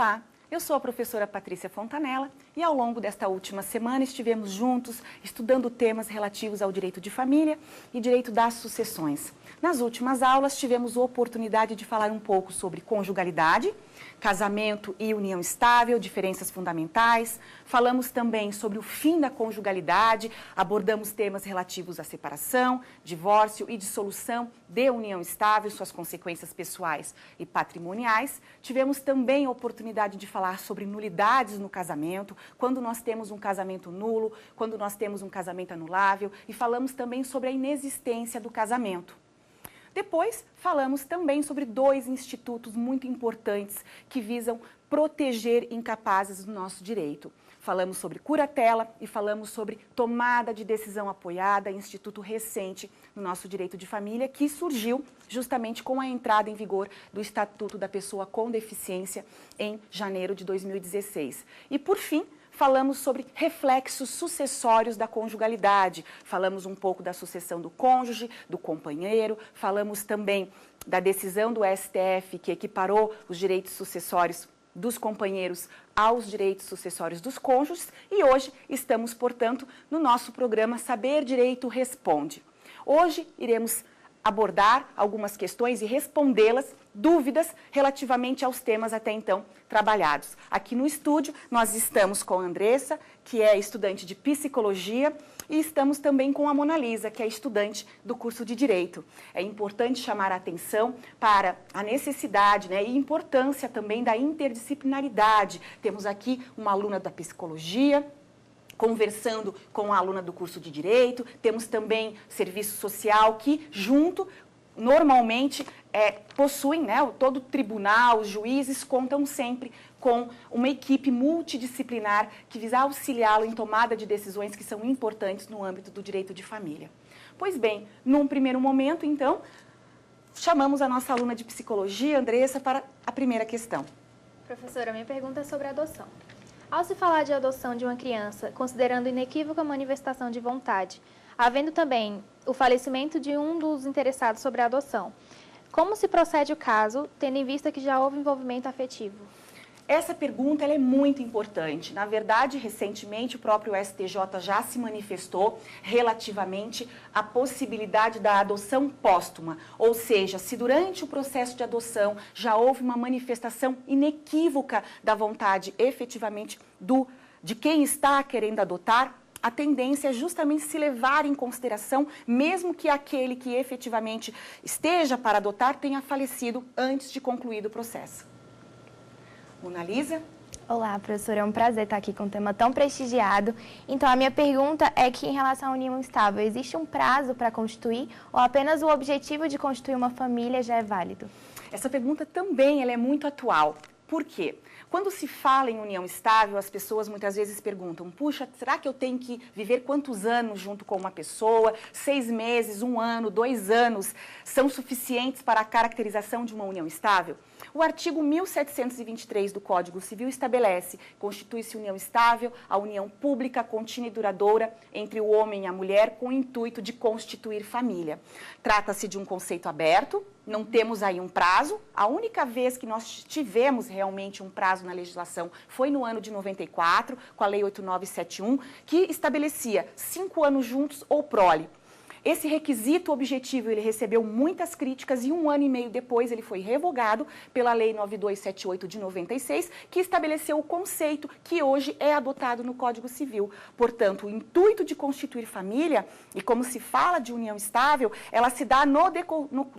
Olá, eu sou a professora Patrícia Fontanella e ao longo desta última semana estivemos juntos estudando temas relativos ao direito de família e direito das sucessões. Nas últimas aulas tivemos a oportunidade de falar um pouco sobre conjugalidade, casamento e união estável, diferenças fundamentais. Falamos também sobre o fim da conjugalidade, abordamos temas relativos à separação, divórcio e dissolução de união estável, suas consequências pessoais e patrimoniais. Tivemos também a oportunidade de falar sobre nulidades no casamento, quando nós temos um casamento nulo, quando nós temos um casamento anulável, e falamos também sobre a inexistência do casamento. Depois, falamos também sobre dois institutos muito importantes que visam proteger incapazes do nosso direito. Falamos sobre curatela e falamos sobre tomada de decisão apoiada, instituto recente no nosso direito de família, que surgiu justamente com a entrada em vigor do Estatuto da Pessoa com Deficiência em janeiro de 2016. E, por fim, falamos sobre reflexos sucessórios da conjugalidade, falamos um pouco da sucessão do cônjuge, do companheiro, falamos também da decisão do STF que equiparou os direitos sucessórios dos companheiros aos direitos sucessórios dos cônjuges e hoje estamos, portanto, no nosso programa Saber Direito Responde. Hoje iremos abordar algumas questões e respondê-las, dúvidas relativamente aos temas até então trabalhados. Aqui no estúdio nós estamos com a Andressa, que é estudante de psicologia, e estamos também com a Mona Lisa, que é estudante do curso de Direito. É importante chamar a atenção para a necessidade, e importância também da interdisciplinaridade. Temos aqui uma aluna da psicologia, conversando com a aluna do curso de Direito, temos também serviço social que, junto, normalmente possuem, todo tribunal, os juízes contam sempre com uma equipe multidisciplinar que visa auxiliá-lo em tomada de decisões que são importantes no âmbito do direito de família. Pois bem, num primeiro momento, então, chamamos a nossa aluna de psicologia, Andressa, para a primeira questão. Professora, minha pergunta é sobre a adoção. Ao se falar de adoção de uma criança, considerando inequívoca manifestação de vontade, havendo também o falecimento de um dos interessados sobre a adoção, como se procede o caso, tendo em vista que já houve envolvimento afetivo? Essa pergunta ela é muito importante. Na verdade, recentemente, o próprio STJ já se manifestou relativamente à possibilidade da adoção póstuma. Ou seja, se durante o processo de adoção já houve uma manifestação inequívoca da vontade efetivamente de quem está querendo adotar, a tendência é justamente se levar em consideração, mesmo que aquele que efetivamente esteja para adotar tenha falecido antes de concluído o processo. Mona Lisa? Olá, professora, é um prazer estar aqui com um tema tão prestigiado. Então, a minha pergunta é que, em relação à união estável, existe um prazo para constituir ou apenas o objetivo de constituir uma família já é válido? Essa pergunta também ela é muito atual. Por quê? Quando se fala em união estável, as pessoas muitas vezes perguntam, puxa, será que eu tenho que viver quantos anos junto com uma pessoa? 6 meses, 1 ano, 2 anos são suficientes para a caracterização de uma união estável? O artigo 1723 do Código Civil estabelece, constitui-se união estável, a união pública, contínua e duradoura entre o homem e a mulher com o intuito de constituir família. Trata-se de um conceito aberto, não temos aí um prazo. A única vez que nós tivemos realmente um prazo na legislação foi no ano de 94, com a Lei 8971, que estabelecia 5 anos juntos ou prole. Esse requisito objetivo, ele recebeu muitas críticas e 1 ano e meio depois ele foi revogado pela Lei 9278 de 96, que estabeleceu o conceito que hoje é adotado no Código Civil. Portanto, o intuito de constituir família, e como se fala de união estável, ela se dá no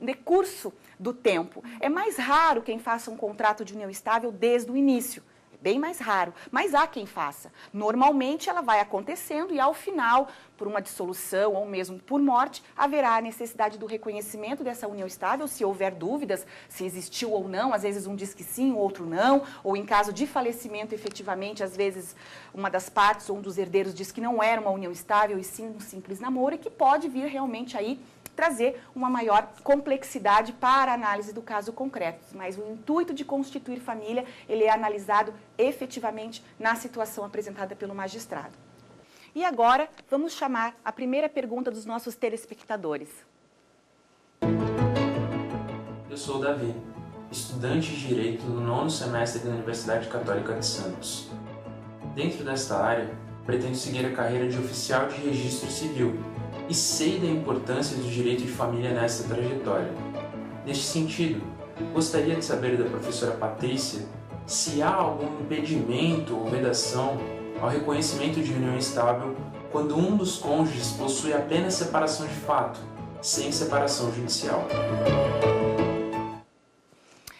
decurso do tempo. É mais raro quem faça um contrato de união estável desde o início. Bem mais raro, mas há quem faça. Normalmente ela vai acontecendo e ao final, por uma dissolução ou mesmo por morte, haverá a necessidade do reconhecimento dessa união estável, se houver dúvidas, se existiu ou não, às vezes um diz que sim, o outro não, ou em caso de falecimento, efetivamente, às vezes uma das partes ou um dos herdeiros diz que não era uma união estável e sim um simples namoro e que pode vir realmente aí trazer uma maior complexidade para a análise do caso concreto. Mas o intuito de constituir família, ele é analisado efetivamente na situação apresentada pelo magistrado. E agora, vamos chamar a primeira pergunta dos nossos telespectadores. Eu sou o Davi. estudante de Direito no 9º semestre da Universidade Católica de Santos. Dentro desta área, pretendo seguir a carreira de oficial de registro civil e sei da importância do direito de família nesta trajetória. Neste sentido, gostaria de saber da professora Patrícia se há algum impedimento ou vedação ao reconhecimento de união estável quando um dos cônjuges possui apenas separação de fato, sem separação judicial.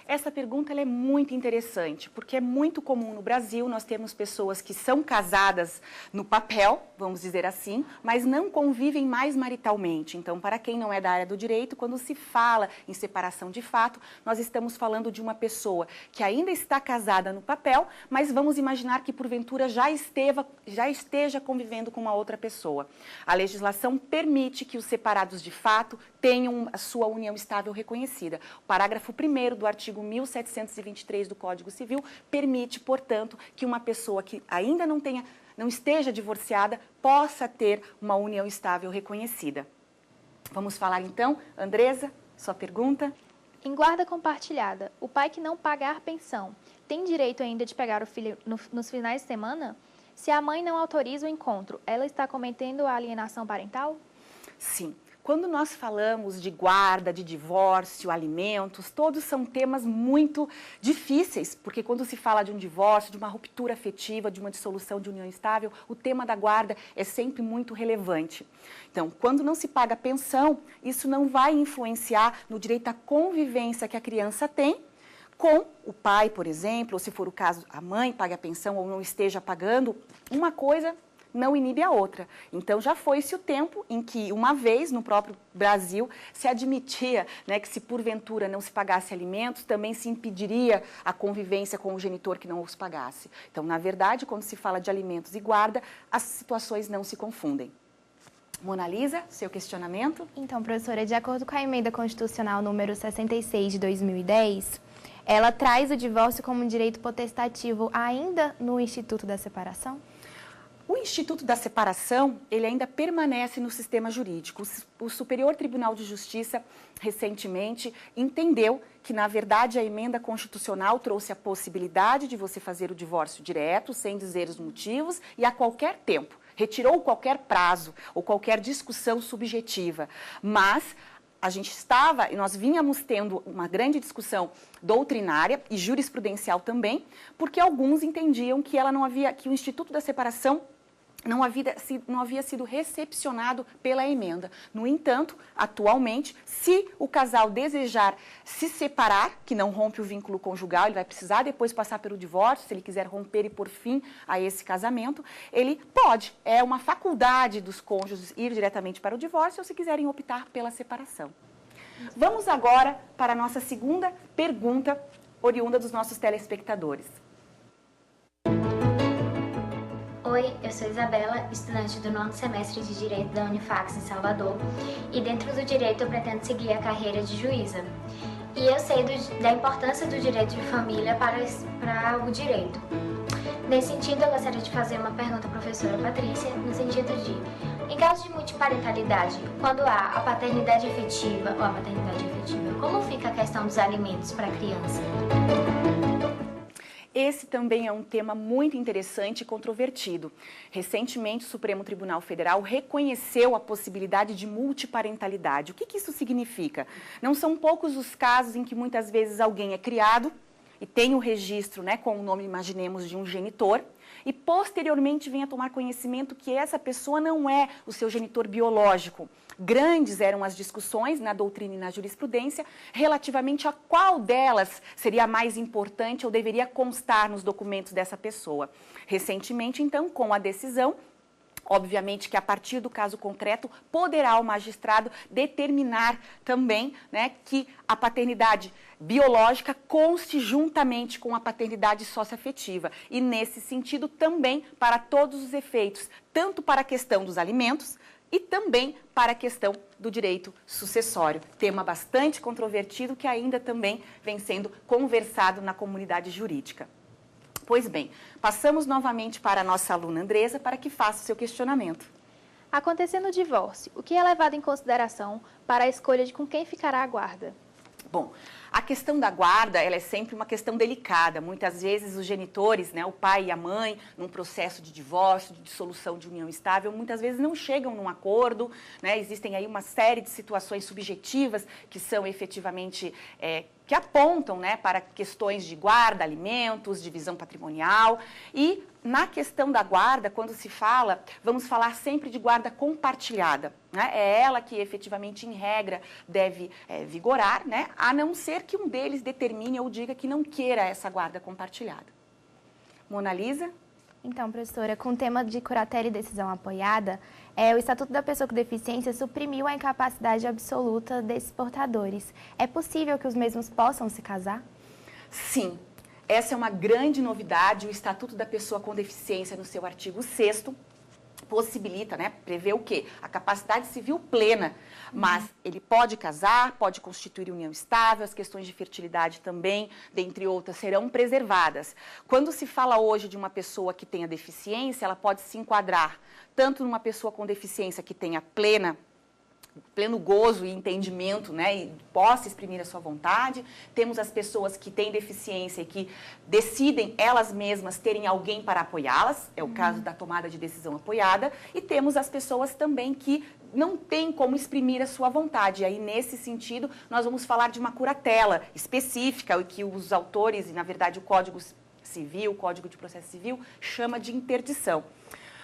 Essa pergunta ela é muito interessante, porque é muito comum no Brasil nós termos pessoas que são casadas no papel, vamos dizer assim, mas não convivem mais maritalmente. Então, para quem não é da área do direito, quando se fala em separação de fato, nós estamos falando de uma pessoa que ainda está casada no papel, mas vamos imaginar que porventura já esteja convivendo com uma outra pessoa. A legislação permite que os separados de fato tenham a sua união estável reconhecida. O parágrafo 1º do artigo 1723 do Código Civil permite, portanto, que uma pessoa que ainda não esteja divorciada possa ter uma união estável reconhecida. Vamos falar então, Andresa, sua pergunta? Em guarda compartilhada, o pai que não pagar pensão tem direito ainda de pegar o filho nos finais de semana? Se a mãe não autoriza o encontro, ela está cometendo a alienação parental? Sim. Quando nós falamos de guarda, de divórcio, alimentos, todos são temas muito difíceis, porque quando se fala de um divórcio, de uma ruptura afetiva, de uma dissolução de união estável, o tema da guarda é sempre muito relevante. Então, quando não se paga pensão, isso não vai influenciar no direito à convivência que a criança tem com o pai, por exemplo, ou se for o caso, a mãe paga a pensão ou não esteja pagando, uma coisa não inibe a outra. Então, já foi-se o tempo em que, uma vez, no próprio Brasil, se admitia, né, que se porventura não se pagasse alimentos, também se impediria a convivência com o genitor que não os pagasse. Então, na verdade, quando se fala de alimentos e guarda, as situações não se confundem. Mona Lisa, seu questionamento? Então, professora, de acordo com a emenda constitucional número 66 de 2010, ela traz o divórcio como um direito potestativo ainda no Instituto da Separação? O Instituto da Separação, ele ainda permanece no sistema jurídico. O Superior Tribunal de Justiça, recentemente, entendeu que, na verdade, a emenda constitucional trouxe a possibilidade de você fazer o divórcio direto, sem dizer os motivos e a qualquer tempo. Retirou qualquer prazo ou qualquer discussão subjetiva. Mas nós vínhamos tendo uma grande discussão doutrinária e jurisprudencial também, porque alguns entendiam que que o Instituto da Separação não havia sido recepcionado pela emenda. No entanto, atualmente, se o casal desejar se separar, que não rompe o vínculo conjugal, ele vai precisar depois passar pelo divórcio, se ele quiser romper e pôr fim a esse casamento, ele pode. É uma faculdade dos cônjuges ir diretamente para o divórcio ou se quiserem optar pela separação. Vamos agora para a nossa segunda pergunta, oriunda dos nossos telespectadores. Oi, eu sou Isabela, estudante do 9º semestre de Direito da Unifax em Salvador, e dentro do Direito eu pretendo seguir a carreira de juíza. E eu sei da importância do direito de família para o direito. Nesse sentido, eu gostaria de fazer uma pergunta à professora Patrícia, no sentido de, em caso de multiparentalidade, quando há a paternidade efetiva ou a maternidade efetiva, como fica a questão dos alimentos para a criança? Esse também é um tema muito interessante e controvertido. Recentemente, o Supremo Tribunal Federal reconheceu a possibilidade de multiparentalidade. O que isso significa? Não são poucos os casos em que muitas vezes alguém é criado e tem o registro, né, com o nome, imaginemos, de um genitor, e posteriormente vem a tomar conhecimento que essa pessoa não é o seu genitor biológico. Grandes eram as discussões na doutrina e na jurisprudência relativamente a qual delas seria mais importante ou deveria constar nos documentos dessa pessoa. Recentemente, então, com a decisão, obviamente que a partir do caso concreto poderá o magistrado determinar também, né, que a paternidade biológica conste juntamente com a paternidade socioafetiva. E nesse sentido também para todos os efeitos, tanto para a questão dos alimentos e também para a questão do direito sucessório. Tema bastante controvertido que ainda também vem sendo conversado na comunidade jurídica. Pois bem, passamos novamente para a nossa aluna Andresa para que faça o seu questionamento. Acontecendo o divórcio, o que é levado em consideração para a escolha de com quem ficará a guarda? Bom, a questão da guarda, ela é sempre uma questão delicada. Muitas vezes os genitores, né, o pai e a mãe, num processo de divórcio, de dissolução de união estável, muitas vezes não chegam num acordo, né? Existem aí uma série de situações subjetivas que são efetivamente que apontam, né, para questões de guarda, alimentos, divisão patrimonial. E na questão da guarda, quando se fala, vamos falar sempre de guarda compartilhada, né? É ela que efetivamente, em regra, deve vigorar, né? A não ser que um deles determine ou diga que não queira essa guarda compartilhada. Mona Lisa? Então, professora, com o tema de curatela e decisão apoiada, o Estatuto da Pessoa com Deficiência suprimiu a incapacidade absoluta desses portadores. É possível que os mesmos possam se casar? Sim. Essa é uma grande novidade. O Estatuto da Pessoa com Deficiência, no seu artigo 6º, possibilita, né, prevê o quê? A capacidade civil plena, mas ele pode casar, pode constituir união estável, as questões de fertilidade também, dentre outras, serão preservadas. Quando se fala hoje de uma pessoa que tenha deficiência, ela pode se enquadrar tanto numa pessoa com deficiência que tenha pleno gozo e entendimento, né, e possa exprimir a sua vontade. Temos as pessoas que têm deficiência e que decidem elas mesmas terem alguém para apoiá-las, é o caso da tomada de decisão apoiada, e temos as pessoas também que não têm como exprimir a sua vontade. E aí, nesse sentido, nós vamos falar de uma curatela específica, o que os autores, e na verdade o Código Civil, o Código de Processo Civil, chama de interdição.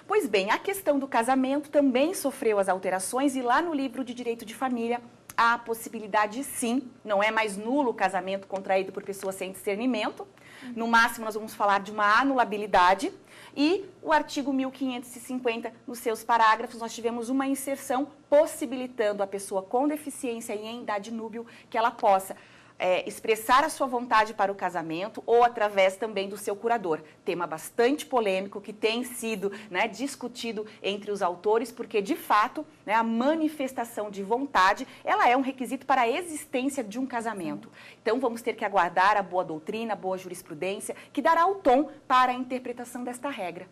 Pois bem, a questão do casamento também sofreu as alterações e lá no livro de Direito de Família há a possibilidade, sim, não é mais nulo o casamento contraído por pessoa sem discernimento. No máximo, nós vamos falar de uma anulabilidade. E o artigo 1550, nos seus parágrafos, nós tivemos uma inserção possibilitando a pessoa com deficiência e em idade núbil que ela possa expressar a sua vontade para o casamento ou através também do seu curador. Tema bastante polêmico que tem sido, né, discutido entre os autores, porque de fato, né, a manifestação de vontade, ela é um requisito para a existência de um casamento. Então vamos ter que aguardar a boa doutrina, a boa jurisprudência, que dará o tom para a interpretação desta regra.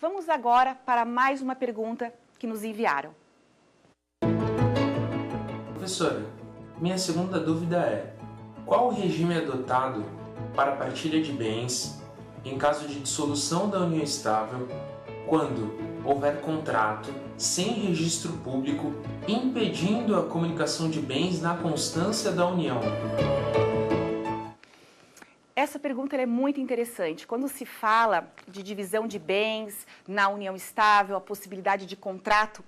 Vamos agora para mais uma pergunta que nos enviaram. Professora, minha segunda dúvida é: qual o regime adotado para a partilha de bens em caso de dissolução da união estável quando houver contrato sem registro público impedindo a comunicação de bens na constância da união? Essa pergunta é muito interessante. Quando se fala de divisão de bens na união estável, a possibilidade de contrato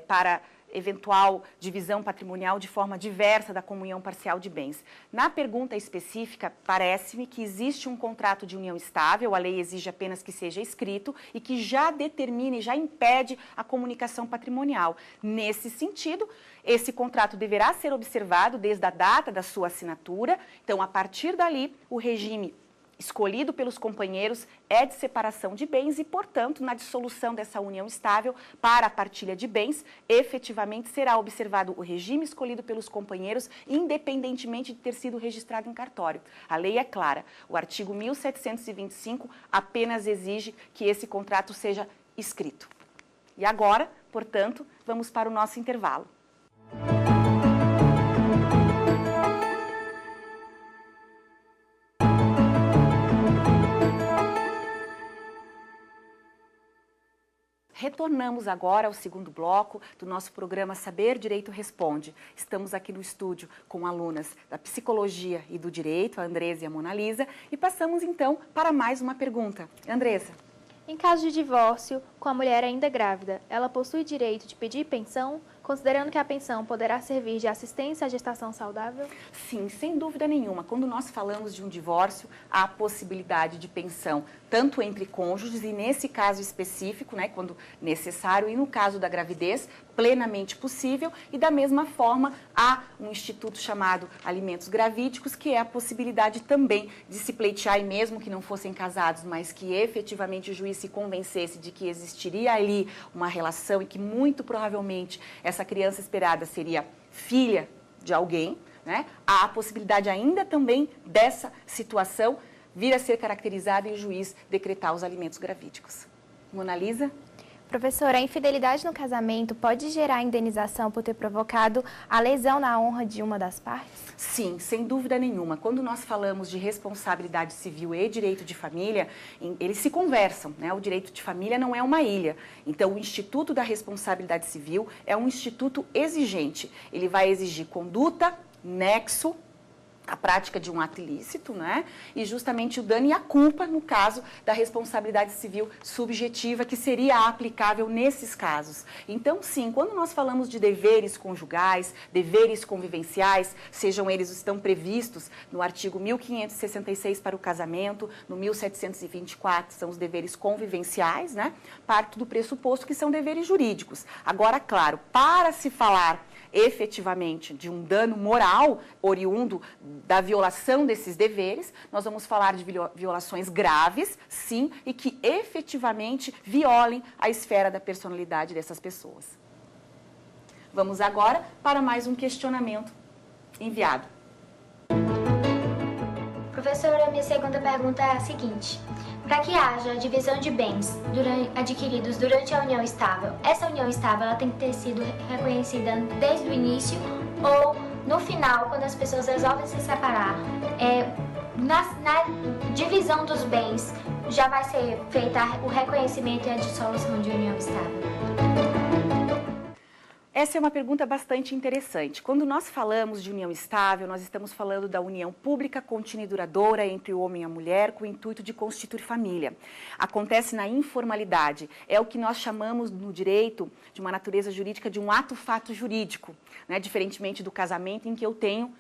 para eventual divisão patrimonial de forma diversa da comunhão parcial de bens. Na pergunta específica, parece-me que existe um contrato de união estável, a lei exige apenas que seja escrito e que já determina e já impede a comunicação patrimonial. Nesse sentido, esse contrato deverá ser observado desde a data da sua assinatura. Então, a partir dali, o regime escolhido pelos companheiros é de separação de bens e, portanto, na dissolução dessa união estável para a partilha de bens, efetivamente será observado o regime escolhido pelos companheiros, independentemente de ter sido registrado em cartório. A lei é clara. O artigo 1725 apenas exige que esse contrato seja escrito. E agora, portanto, vamos para o nosso intervalo. Retornamos agora ao segundo bloco do nosso programa Saber Direito Responde. Estamos aqui no estúdio com alunas da Psicologia e do Direito, a Andressa e a Mona Lisa, e passamos então para mais uma pergunta. Andressa. Em caso de divórcio, com a mulher ainda grávida, ela possui direito de pedir pensão, considerando que a pensão poderá servir de assistência à gestação saudável? Sim, sem dúvida nenhuma. Quando nós falamos de um divórcio, há a possibilidade de pensão, tanto entre cônjuges e nesse caso específico, né, quando necessário, e no caso da gravidez, plenamente possível. E da mesma forma, há um instituto chamado alimentos gravídicos, que é a possibilidade também de se pleitear, e mesmo que não fossem casados, mas que efetivamente o juiz se convencesse de que existiria ali uma relação e que muito provavelmente essa criança esperada seria filha de alguém, né? Há a possibilidade ainda também dessa situação vir a ser caracterizada e o juiz decretar os alimentos gravídicos. Mona Lisa? Professora, a infidelidade no casamento pode gerar indenização por ter provocado a lesão na honra de uma das partes? Sim, sem dúvida nenhuma. Quando nós falamos de responsabilidade civil e direito de família, eles se conversam, né? O direito de família não é uma ilha. Então, o Instituto da Responsabilidade Civil é um instituto exigente. Ele vai exigir conduta, nexo, a prática de um ato ilícito, né? E justamente o dano e a culpa no caso da responsabilidade civil subjetiva, que seria aplicável nesses casos. Então, sim, quando nós falamos de deveres conjugais, deveres convivenciais, sejam eles estão previstos no artigo 1566 para o casamento, no 1724 são os deveres convivenciais, né? Parto do pressuposto que são deveres jurídicos. Agora, claro, para se falar efetivamente de um dano moral oriundo da violação desses deveres, nós vamos falar de violações graves, sim, e que efetivamente violem a esfera da personalidade dessas pessoas. Vamos agora para mais um questionamento enviado. Professora, minha segunda pergunta é a seguinte. Para que haja divisão de bens adquiridos durante a união estável, essa união estável ela tem que ter sido reconhecida desde o início ou no final, quando as pessoas resolvem se separar, na divisão dos bens já vai ser feita o reconhecimento e a dissolução de união estável? Essa é uma pergunta bastante interessante. Quando nós falamos de união estável, nós estamos falando da união pública, contínua e duradoura entre o homem e a mulher, com o intuito de constituir família. Acontece na informalidade. É o que nós chamamos no direito, de uma natureza jurídica, de um ato-fato jurídico, né? Diferentemente do casamento, em que eu tenho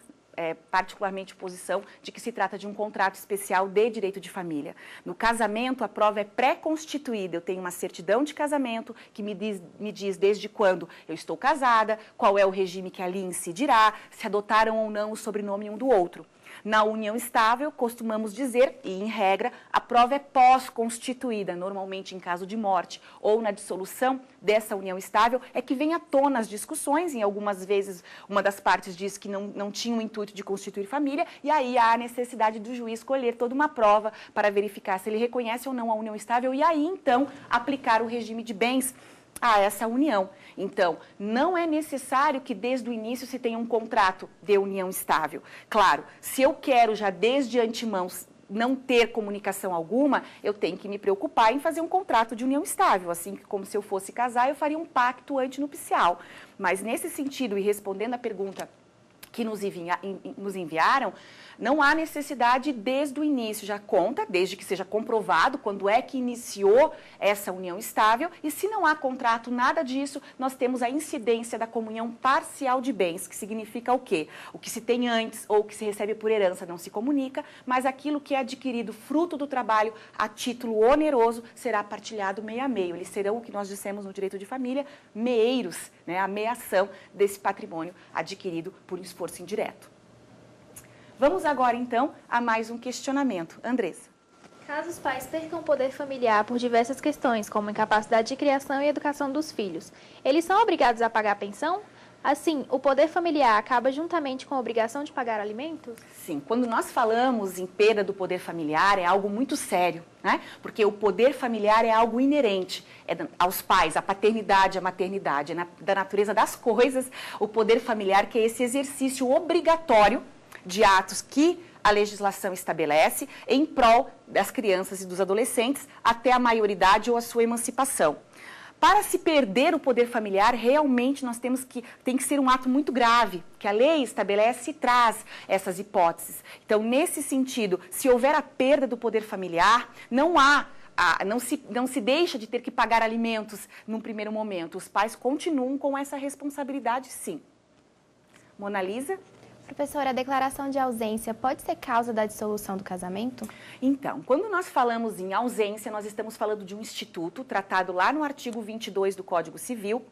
particularmente posição de que se trata de um contrato especial de direito de família. No casamento, a prova é pré-constituída. Eu tenho uma certidão de casamento que me diz desde quando eu estou casada, qual é o regime que ali incidirá, se adotaram ou não o sobrenome um do outro. Na união estável, costumamos dizer, e em regra, a prova é pós-constituída, normalmente em caso de morte ou na dissolução dessa união estável, é que vem à tona as discussões, em algumas vezes uma das partes diz que não tinha o intuito de constituir família, e aí há a necessidade do juiz colher toda uma prova para verificar se ele reconhece ou não a união estável, e aí então aplicar o regime de bens a essa união. Então, não é necessário que desde o início se tenha um contrato de união estável. Claro, se eu quero já desde antemão não ter comunicação alguma, eu tenho que me preocupar em fazer um contrato de união estável, assim como se eu fosse casar, eu faria um pacto antinupcial. Mas nesse sentido, e respondendo à pergunta que nos enviaram, não há necessidade desde o início, já conta, desde que seja comprovado quando é que iniciou essa união estável, e se não há contrato, nada disso, nós temos a incidência da comunhão parcial de bens, que significa o quê? O que se tem antes ou o que se recebe por herança não se comunica, mas aquilo que é adquirido fruto do trabalho a título oneroso será partilhado meio a meio. Eles serão o que nós dissemos no direito de família, meeiros, né? A meação desse patrimônio adquirido por um esforço indireto. Vamos agora, então, a mais um questionamento. Andressa. Caso os pais percam o poder familiar por diversas questões, como incapacidade de criação e educação dos filhos, eles são obrigados a pagar a pensão? Assim, o poder familiar acaba juntamente com a obrigação de pagar alimentos? Sim, quando nós falamos em perda do poder familiar, é algo muito sério, né? Porque o poder familiar é algo inerente aos pais, a paternidade, a maternidade, é da natureza das coisas, o poder familiar, que é esse exercício obrigatório de atos que a legislação estabelece em prol das crianças e dos adolescentes até a maioridade ou a sua emancipação. Para se perder o poder familiar, realmente nós tem que ser um ato muito grave, que a lei estabelece e traz essas hipóteses. Então, nesse sentido, se houver a perda do poder familiar, não se deixa de ter que pagar alimentos num primeiro momento. Os pais continuam com essa responsabilidade, sim. Mona Lisa? Professora, a declaração de ausência pode ser causa da dissolução do casamento? Então, quando nós falamos em ausência, nós estamos falando de um instituto tratado lá no artigo 22 do Código Civil,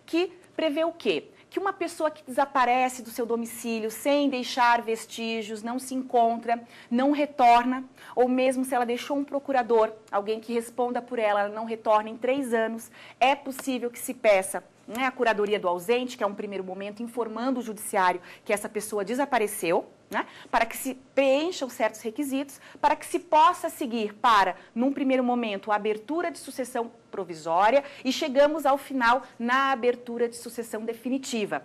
que prevê o quê? Que uma pessoa que desaparece do seu domicílio sem deixar vestígios, não se encontra, não retorna, ou mesmo se ela deixou um procurador, alguém que responda por ela, ela não retorna em 3 anos, é possível que se peça né, a curadoria do ausente, que é um primeiro momento informando o judiciário que essa pessoa desapareceu, né, para que se preencham certos requisitos, para que se possa seguir para, num primeiro momento, a abertura de sucessão provisória e chegamos ao final na abertura de sucessão definitiva.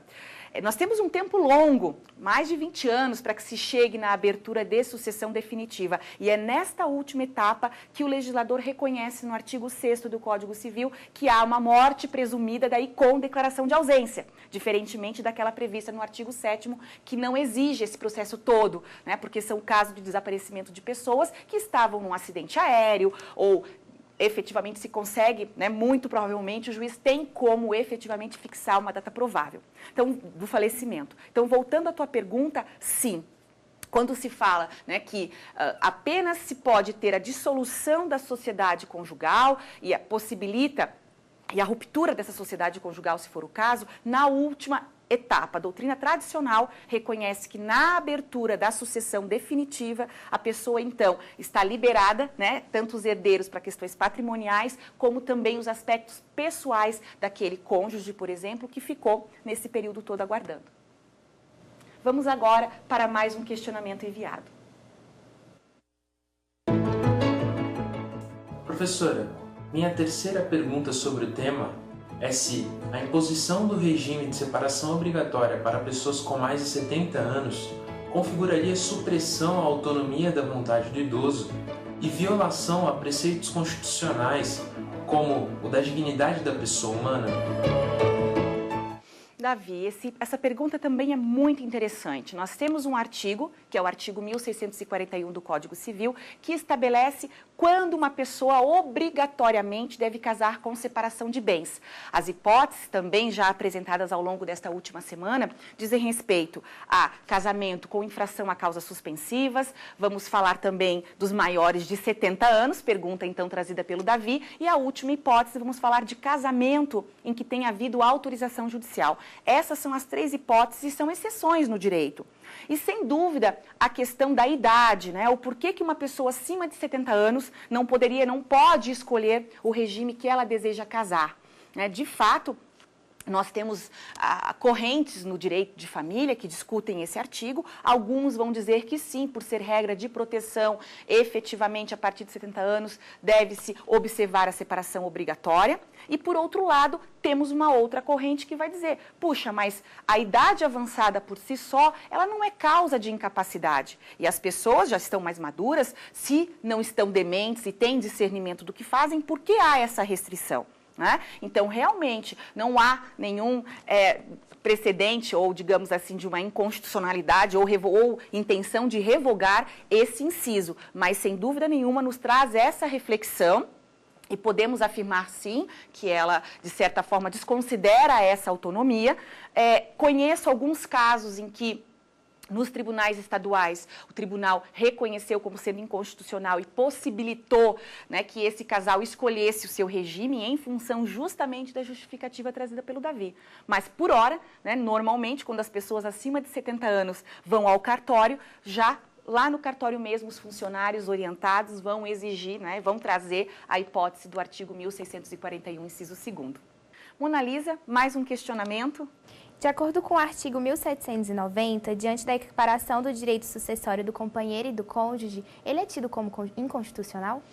Nós temos um tempo longo, mais de 20 anos, para que se chegue na abertura de sucessão definitiva. E é nesta última etapa que o legislador reconhece no artigo 6º do Código Civil que há uma morte presumida daí com declaração de ausência, diferentemente daquela prevista no artigo 7º, que não exige esse processo todo, né, porque são casos de desaparecimento de pessoas que estavam num acidente aéreo ou efetivamente se consegue, né, muito provavelmente o juiz tem como efetivamente fixar uma data provável, então, do falecimento. Então, voltando à tua pergunta, sim. Quando se fala, né, que apenas se pode ter a dissolução da sociedade conjugal e possibilita a ruptura dessa sociedade conjugal, se for o caso, na última etapa. A doutrina tradicional reconhece que na abertura da sucessão definitiva, a pessoa, então, está liberada, né, tanto os herdeiros para questões patrimoniais, como também os aspectos pessoais daquele cônjuge, por exemplo, que ficou nesse período todo aguardando. Vamos agora para mais um questionamento enviado. Professora, minha terceira pergunta sobre o tema é se a imposição do regime de separação obrigatória para pessoas com mais de 70 anos configuraria supressão à autonomia da vontade do idoso e violação a preceitos constitucionais como o da dignidade da pessoa humana? Davi, essa pergunta também é muito interessante. Nós temos um artigo, que é o artigo 1641 do Código Civil, que estabelece quando uma pessoa obrigatoriamente deve casar com separação de bens. As hipóteses, também já apresentadas ao longo desta última semana, dizem respeito a casamento com infração a causas suspensivas, vamos falar também dos maiores de 70 anos, pergunta então trazida pelo Davi, e a última hipótese, vamos falar de casamento em que tenha havido autorização judicial. Essas são as três hipóteses e são exceções no direito. E, sem dúvida, a questão da idade, né? O porquê que uma pessoa acima de 70 anos não pode escolher o regime que ela deseja casar, né? De fato, nós temos correntes no direito de família que discutem esse artigo. Alguns vão dizer que sim, por ser regra de proteção, efetivamente, a partir de 70 anos, deve-se observar a separação obrigatória. E, por outro lado, temos uma outra corrente que vai dizer, puxa, mas a idade avançada por si só, ela não é causa de incapacidade. E as pessoas já estão mais maduras, se não estão dementes e têm discernimento do que fazem, por que há essa restrição? Né? Então, realmente, não há nenhum precedente ou, digamos assim, de uma inconstitucionalidade ou intenção de revogar esse inciso. Mas, sem dúvida nenhuma, nos traz essa reflexão e podemos afirmar, sim, que ela, de certa forma, desconsidera essa autonomia. Conheço alguns casos em que nos tribunais estaduais, o tribunal reconheceu como sendo inconstitucional e possibilitou, né, que esse casal escolhesse o seu regime em função justamente da justificativa trazida pelo Davi. Mas, por hora, né, normalmente, quando as pessoas acima de 70 anos vão ao cartório, já lá no cartório mesmo, os funcionários orientados vão exigir, né, vão trazer a hipótese do artigo 1641, inciso 2º. Mona Lisa, mais um questionamento? De acordo com o artigo 1790, diante da equiparação do direito sucessório do companheiro e do cônjuge, ele é tido como inconstitucional?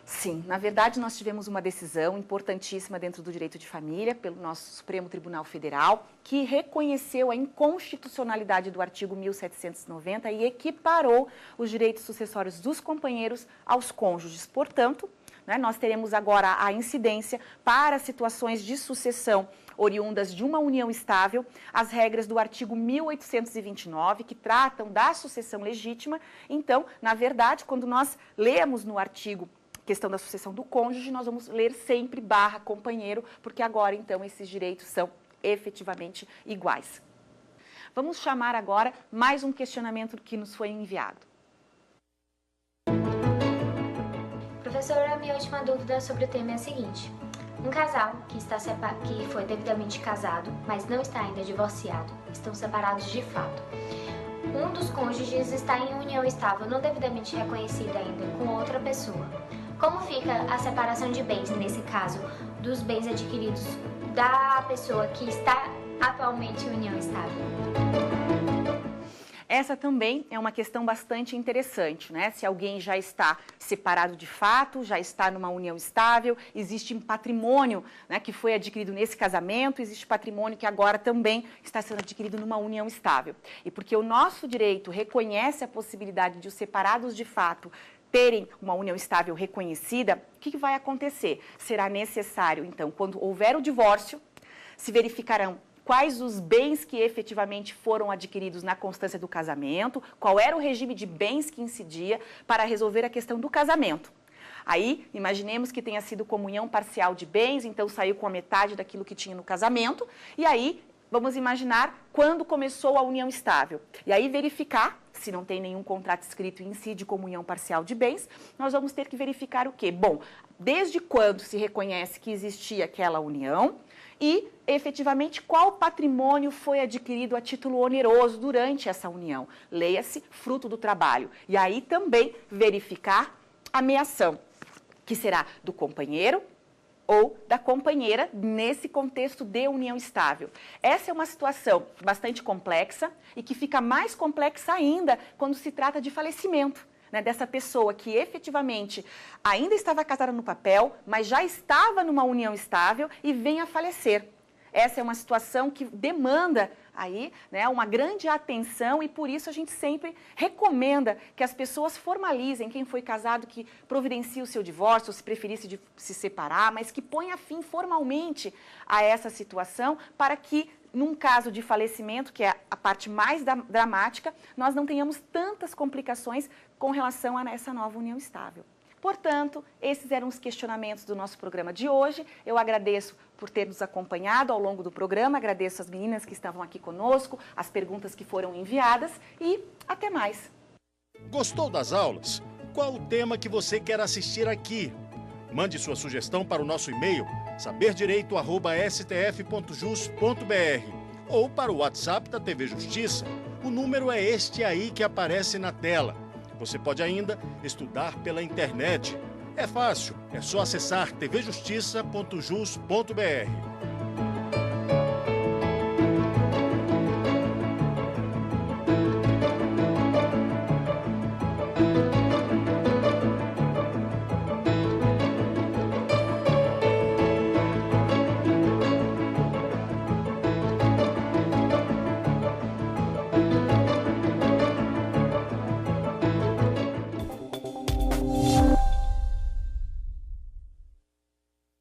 Sim, na verdade nós tivemos uma decisão importantíssima dentro do direito de família, pelo nosso Supremo Tribunal Federal, que reconheceu a inconstitucionalidade do artigo 1790 e equiparou os direitos sucessórios dos companheiros aos cônjuges. Portanto, né, nós teremos agora a incidência para situações de sucessão oriundas de uma união estável, as regras do artigo 1829, que tratam da sucessão legítima. Então, na verdade, quando nós lemos no artigo questão da sucessão do cônjuge, nós vamos ler sempre / companheiro, porque agora, então, esses direitos são efetivamente iguais. Vamos chamar agora mais um questionamento que nos foi enviado. Professora, a minha última dúvida sobre o tema é a seguinte. Um casal que foi devidamente casado, mas não está ainda divorciado, estão separados de fato. Um dos cônjuges está em união estável não devidamente reconhecida ainda com outra pessoa. Como fica a separação de bens, nesse caso, dos bens adquiridos da pessoa que está atualmente em união estável? Essa também é uma questão bastante interessante, né? Se alguém já está separado de fato, já está numa união estável, existe um patrimônio, né, que foi adquirido nesse casamento, existe patrimônio que agora também está sendo adquirido numa união estável. E porque o nosso direito reconhece a possibilidade de os separados de fato terem uma união estável reconhecida, o que vai acontecer? Será necessário, então, quando houver o divórcio, se verificarão quais os bens que efetivamente foram adquiridos na constância do casamento, qual era o regime de bens que incidia para resolver a questão do casamento. Aí, imaginemos que tenha sido comunhão parcial de bens, então saiu com a metade daquilo que tinha no casamento, e aí vamos imaginar quando começou a união estável. E aí verificar, se não tem nenhum contrato escrito em si de comunhão parcial de bens, nós vamos ter que verificar o quê? Bom, desde quando se reconhece que existia aquela união, e, efetivamente, qual patrimônio foi adquirido a título oneroso durante essa união. Leia-se, fruto do trabalho. E aí também verificar a meação, que será do companheiro ou da companheira nesse contexto de união estável. Essa é uma situação bastante complexa e que fica mais complexa ainda quando se trata de falecimento. Né, dessa pessoa que efetivamente ainda estava casada no papel, mas já estava numa união estável e vem a falecer. Essa é uma situação que demanda aí, né, uma grande atenção e por isso a gente sempre recomenda que as pessoas formalizem quem foi casado, que providencie o seu divórcio, ou se preferisse se separar, mas que ponha fim formalmente a essa situação para que num caso de falecimento, que é a parte mais dramática, nós não tenhamos tantas complicações com relação a essa nova união estável. Portanto, esses eram os questionamentos do nosso programa de hoje. Eu agradeço por ter nos acompanhado ao longo do programa, agradeço as meninas que estavam aqui conosco, as perguntas que foram enviadas e até mais. Gostou das aulas? Qual o tema que você quer assistir aqui? Mande sua sugestão para o nosso e-mail saberdireito@stf.jus.br ou para o WhatsApp da TV Justiça. O número é este aí que aparece na tela. Você pode ainda estudar pela internet. É fácil, é só acessar tvjustiça.jus.br.